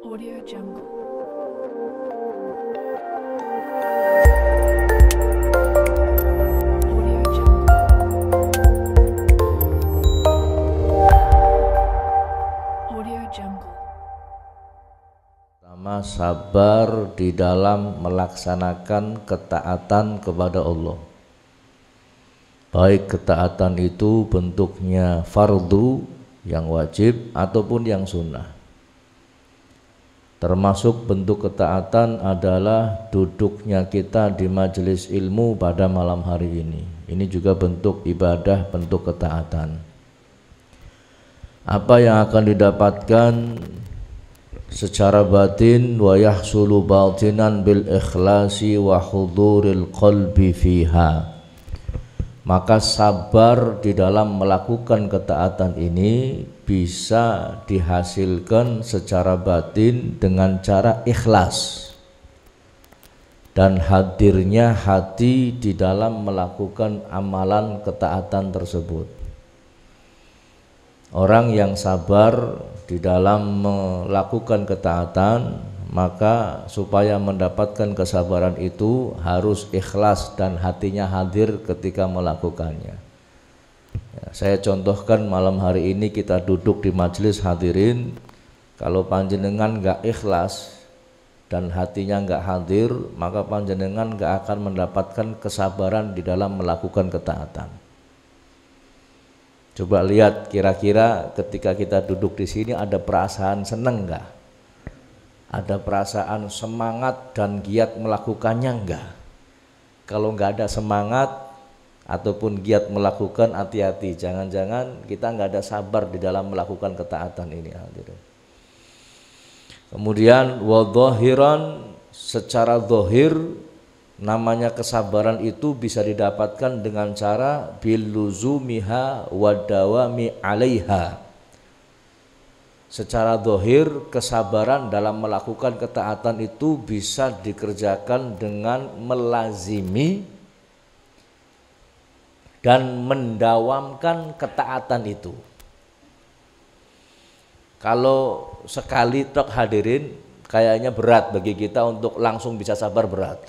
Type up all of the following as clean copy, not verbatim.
Audio Jungle. Audio Jungle. Audio Jungle. Pertama, sabar di dalam melaksanakan ketaatan kepada Allah. Baik ketaatan itu bentuknya fardu yang wajib ataupun yang sunnah. Termasuk bentuk ketaatan adalah duduknya kita di majelis ilmu pada malam hari ini. Ini juga bentuk ibadah, bentuk ketaatan. Apa yang akan didapatkan secara batin, wa yahsulu batinan bil ikhlasi wa huduril qalbi fiha. Maka sabar di dalam melakukan ketaatan ini bisa dihasilkan secara batin dengan cara ikhlas dan hadirnya hati di dalam melakukan amalan ketaatan tersebut. Orang yang sabar di dalam melakukan ketaatan, maka supaya mendapatkan kesabaran itu harus ikhlas dan hatinya hadir ketika melakukannya. Ya, saya contohkan malam hari ini kita duduk di majelis hadirin, kalau panjenengan nggak ikhlas dan hatinya nggak hadir, maka panjenengan nggak akan mendapatkan kesabaran di dalam melakukan ketaatan. Coba lihat kira-kira ketika kita duduk di sini ada perasaan seneng nggak? Ada perasaan semangat dan giat melakukannya enggak? Kalau enggak ada semangat ataupun giat melakukan, hati-hati, jangan-jangan kita enggak ada sabar di dalam melakukan ketaatan ini. Kemudian wadhahiran, secara zahir namanya kesabaran itu bisa didapatkan dengan cara biluzumiha wadawami 'alaiha. Secara zahir kesabaran dalam melakukan ketaatan itu bisa dikerjakan dengan melazimi dan mendawamkan ketaatan itu. Kalau sekali tok hadirin kayaknya berat bagi kita untuk langsung bisa sabar, berat.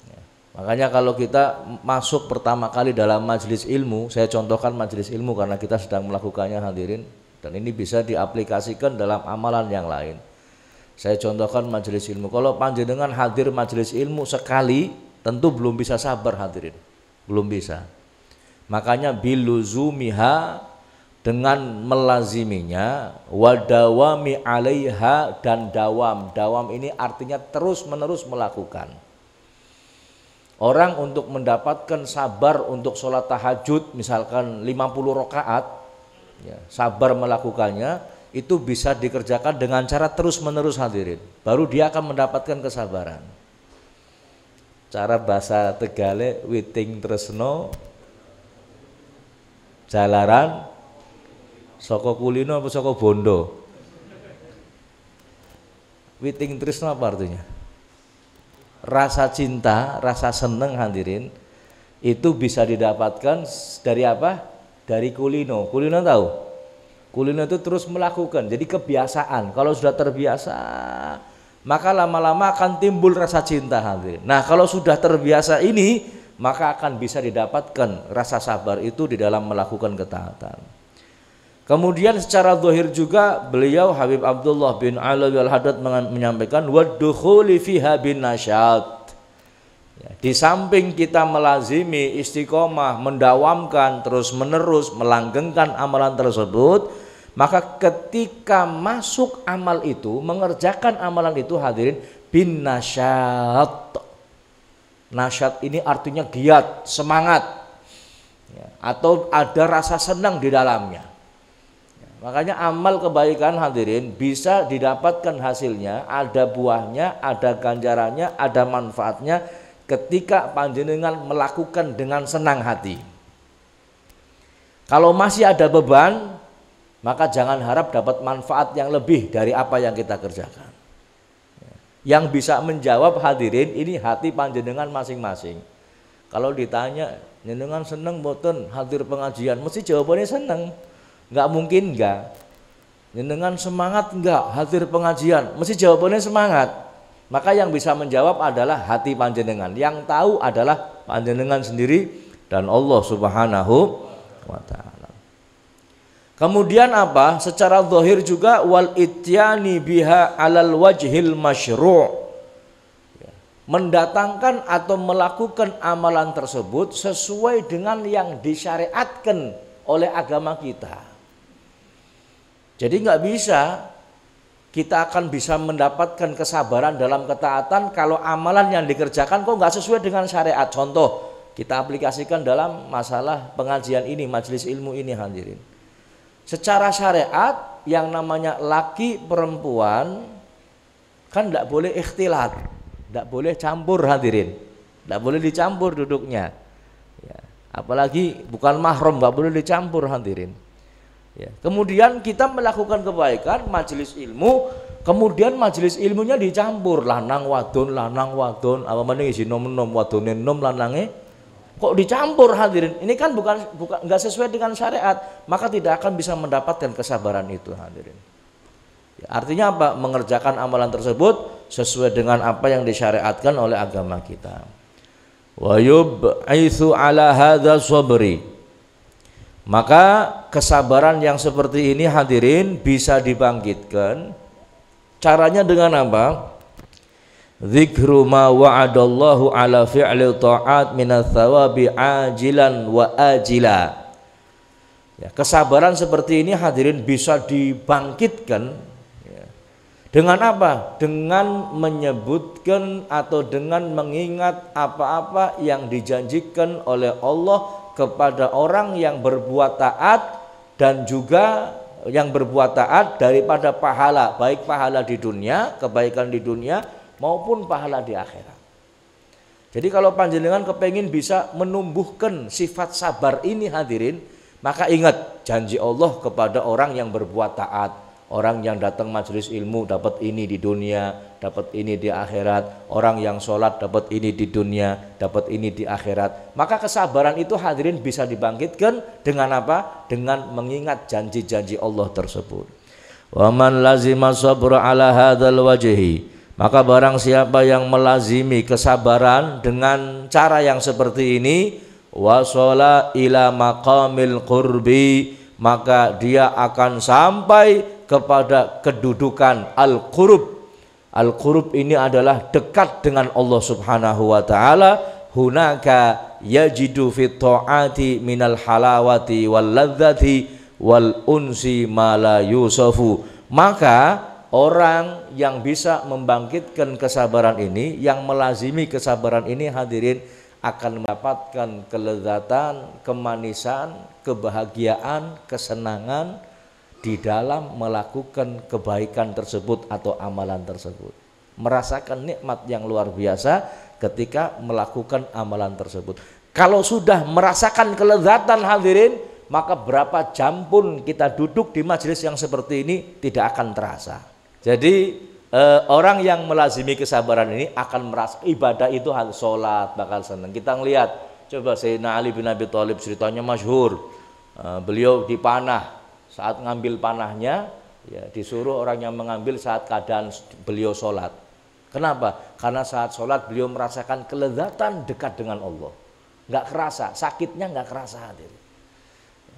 Ya, makanya kalau kita masuk pertama kali dalam majelis ilmu, saya contohkan majelis ilmu karena kita sedang melakukannya hadirin, dan ini bisa diaplikasikan dalam amalan yang lain. Saya contohkan majelis ilmu. Kalau panjenengan hadir majelis ilmu sekali, tentu belum bisa sabar hadirin, belum bisa. Makanya biluzumiha, dengan melaziminya, wadawami 'alaiha, dan dawam. Dawam ini artinya terus menerus melakukan. Orang untuk mendapatkan sabar untuk sholat tahajud misalkan 50 rakaat, ya, sabar melakukannya itu bisa dikerjakan dengan cara terus menerus hadirin, baru dia akan mendapatkan kesabaran. Cara bahasa Tegale, witing tresno jalaran saka kulino apa saka bondo. Witing tresno apa artinya? Rasa cinta, rasa seneng hadirin itu bisa didapatkan dari apa? Dari kulino. Kulino tahu? Kulino itu terus melakukan, jadi kebiasaan. Kalau sudah terbiasa, maka lama-lama akan timbul rasa cinta hadirin. Nah, kalau sudah terbiasa ini, maka akan bisa didapatkan rasa sabar itu di dalam melakukan ketaatan. Kemudian secara zahir juga beliau Habib Abdullah bin Alawi Al-Haddad menyampaikan waddukhuli fiha bin nasyat. Ya, di samping kita melazimi istiqomah, mendawamkan terus menerus, melanggengkan amalan tersebut, maka ketika masuk amal itu, mengerjakan amalan itu hadirin bin nasyat. Nasyat ini artinya giat, semangat, ya, atau ada rasa senang di dalamnya. Ya, makanya amal kebaikan hadirin bisa didapatkan hasilnya, ada buahnya, ada ganjarannya, ada manfaatnya ketika panjenengan melakukan dengan senang hati. Kalau masih ada beban, maka jangan harap dapat manfaat yang lebih dari apa yang kita kerjakan. Yang bisa menjawab hadirin ini hati panjenengan masing-masing. Kalau ditanya, jenengan seneng mboten hadir pengajian, mesti jawabannya seneng. Nggak mungkin enggak. Jenengan semangat enggak hadir pengajian? Mesti jawabannya semangat. Maka yang bisa menjawab adalah hati panjenengan. Yang tahu adalah panjenengan sendiri dan Allah Subhanahu wa taala. Kemudian apa? Secara zahir juga wal ityani biha alal wajhil masyru'. Mendatangkan atau melakukan amalan tersebut sesuai dengan yang disyariatkan oleh agama kita. Jadi nggak bisa kita akan bisa mendapatkan kesabaran dalam ketaatan kalau amalan yang dikerjakan kok nggak sesuai dengan syariat. Contoh, kita aplikasikan dalam masalah pengajian ini, majelis ilmu ini hadirin. Secara syariat yang namanya laki perempuan kan tidak boleh ikhtilat, tidak boleh campur hadirin, tidak boleh dicampur duduknya. Ya, apalagi bukan mahram nggak boleh dicampur hadirin. Ya. Kemudian kita melakukan kebaikan majelis ilmu, kemudian majelis ilmunya dicampur lanang wadon, apa meneh isi nom-nom wadone nom lanange kok dicampur hadirin. Ini kan bukan enggak sesuai dengan syariat, maka tidak akan bisa mendapatkan kesabaran itu hadirin. Ya, artinya apa? Mengerjakan amalan tersebut sesuai dengan apa yang disyariatkan oleh agama kita. Wa yub'itsu ala hadza sabri. Maka kesabaran yang seperti ini hadirin bisa dibangkitkan. Caranya dengan apa? Dzikru ma wa'adallahu ala fi'li ta'at minats thawabi ajilan wa ajila. Ya, kesabaran seperti ini hadirin bisa dibangkitkan ya. Dengan apa? Dengan menyebutkan atau dengan mengingat apa-apa yang dijanjikan oleh Allah kepada orang yang berbuat taat dan juga yang berbuat taat daripada pahala, baik pahala di dunia, kebaikan di dunia maupun pahala di akhirat. Jadi kalau panjenengan kepengin bisa menumbuhkan sifat sabar ini hadirin, maka ingat janji Allah kepada orang yang berbuat taat. Orang yang datang majelis ilmu dapat ini di dunia, dapat ini di akhirat. Orang yang sholat dapat ini di dunia, dapat ini di akhirat. Maka kesabaran itu hadirin bisa dibangkitkan dengan apa? Dengan mengingat janji-janji Allah tersebut. Wa man lazima sabra ala hadzal wajhi. Maka barang siapa yang melazimi kesabaran dengan cara yang seperti ini, wasala ila maqamil qurbi, maka dia akan sampai kepada kedudukan al-qurub. Al-qurub ini adalah dekat dengan Allah Subhanahu wa taala. Hunaka yajidu fit ta'ati minal halawati wal ladzati wal unsi ma la yusafu. Maka orang yang bisa membangkitkan kesabaran ini, yang melazimi kesabaran ini hadirin akan mendapatkan kelezatan, kemanisan, kebahagiaan, kesenangan di dalam melakukan kebaikan tersebut atau amalan tersebut. Merasakan nikmat yang luar biasa ketika melakukan amalan tersebut. Kalau sudah merasakan kelezatan hadirin, maka berapa jam pun kita duduk di majelis yang seperti ini tidak akan terasa. Jadi orang yang melazimi kesabaran ini akan merasa ibadah itu harus sholat bakal senang. Kita ngelihat coba Sayyidina Ali bin Abi Thalib, ceritanya masyhur. Beliau dipanah, saat ngambil panahnya ya disuruh orang yang mengambil saat keadaan beliau sholat. Kenapa? Karena saat sholat beliau merasakan kelezatan dekat dengan Allah. Nggak kerasa, sakitnya nggak kerasa hadir.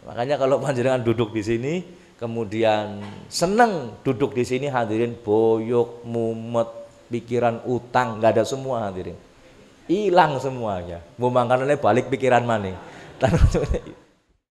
Makanya kalau panjenengan duduk di sini kemudian seneng duduk di sini hadirin, boyok, mumet, pikiran utang nggak ada semua hadirin, hilang semuanya. Mau makanannya balik pikiran maning.